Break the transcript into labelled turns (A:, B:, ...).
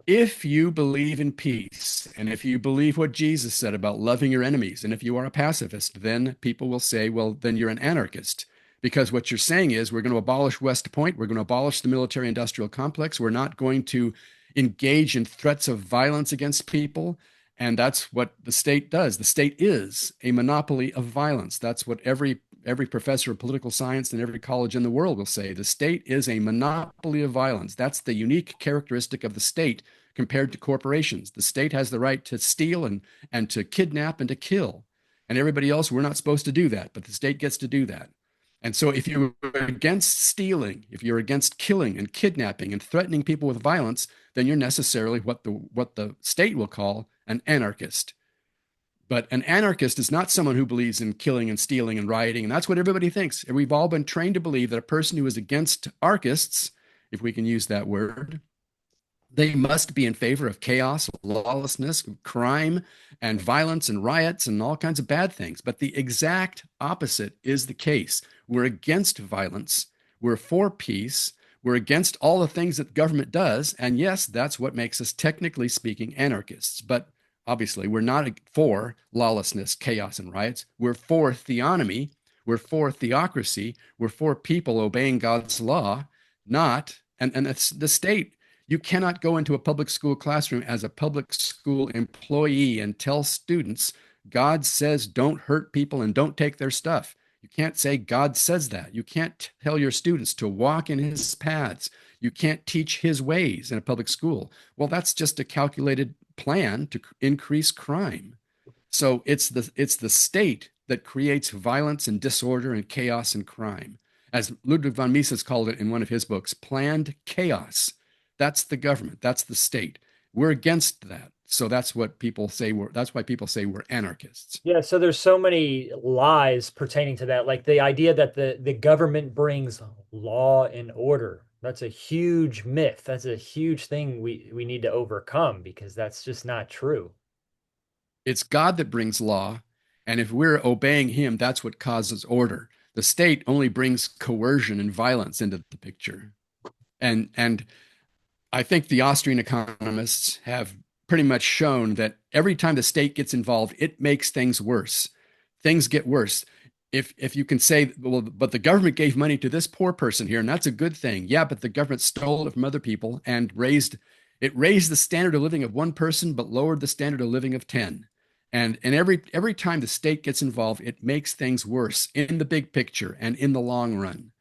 A: If you believe in peace, and if you believe what Jesus said about loving your enemies, and if you are a pacifist, then people will say, well, then you're an anarchist. Because what you're saying is, we're going to abolish West Point, we're going to abolish the military industrial complex, we're not going to engage in threats of violence against people. And that's what the state does. The state is a monopoly of violence. That's what every professor of political science in every college in the world will say. The state is a monopoly of violence. That's the unique characteristic of the state compared to corporations. The state has the right to steal and to kidnap and to kill. And everybody else, we're not supposed to do that, but the state gets to do that. And so if you're against stealing, if you're against killing and kidnapping and threatening people with violence, then you're necessarily what the state will call an anarchist. But an anarchist is not someone who believes in killing and stealing and rioting. And that's what everybody thinks. And we've all been trained to believe that a person who is against anarchists, if we can use that word, they must be in favor of chaos, lawlessness, crime, and violence and riots and all kinds of bad things. But the exact opposite is the case. We're against violence. We're for peace. We're against all the things that government does. And yes, that's what makes us, technically speaking, anarchists. But obviously, we're not for lawlessness, chaos, and riots. We're for theonomy. We're for theocracy. We're for people obeying God's law, not, and it's the state. You cannot go into a public school classroom as a public school employee and tell students, God says don't hurt people and don't take their stuff. You can't say God says that. You can't tell your students to walk in his paths. You can't teach his ways in a public school. Well, that's just a calculated plan to increase crime. So it's the state that creates violence and disorder and chaos and crime. As Ludwig von Mises called it in one of his books, planned chaos. That's the government. That's the state. We're against that. So that's what people say. That's why people say we're anarchists.
B: Yeah, so there's so many lies pertaining to that, like the idea that the government brings law and order. That's a huge myth. That's a huge thing we need to overcome because that's just not true.
A: It's God that brings law. And if we're obeying him, that's what causes order. The state only brings coercion and violence into the picture. And I think the Austrian economists have pretty much shown that every time the state gets involved, it makes things worse. Things get worse. If you can say, well, but the government gave money to this poor person here, and that's a good thing. Yeah, but the government stole it from other people and raised the standard of living of one person, but lowered the standard of living of 10. And every time the state gets involved, it makes things worse in the big picture and in the long run.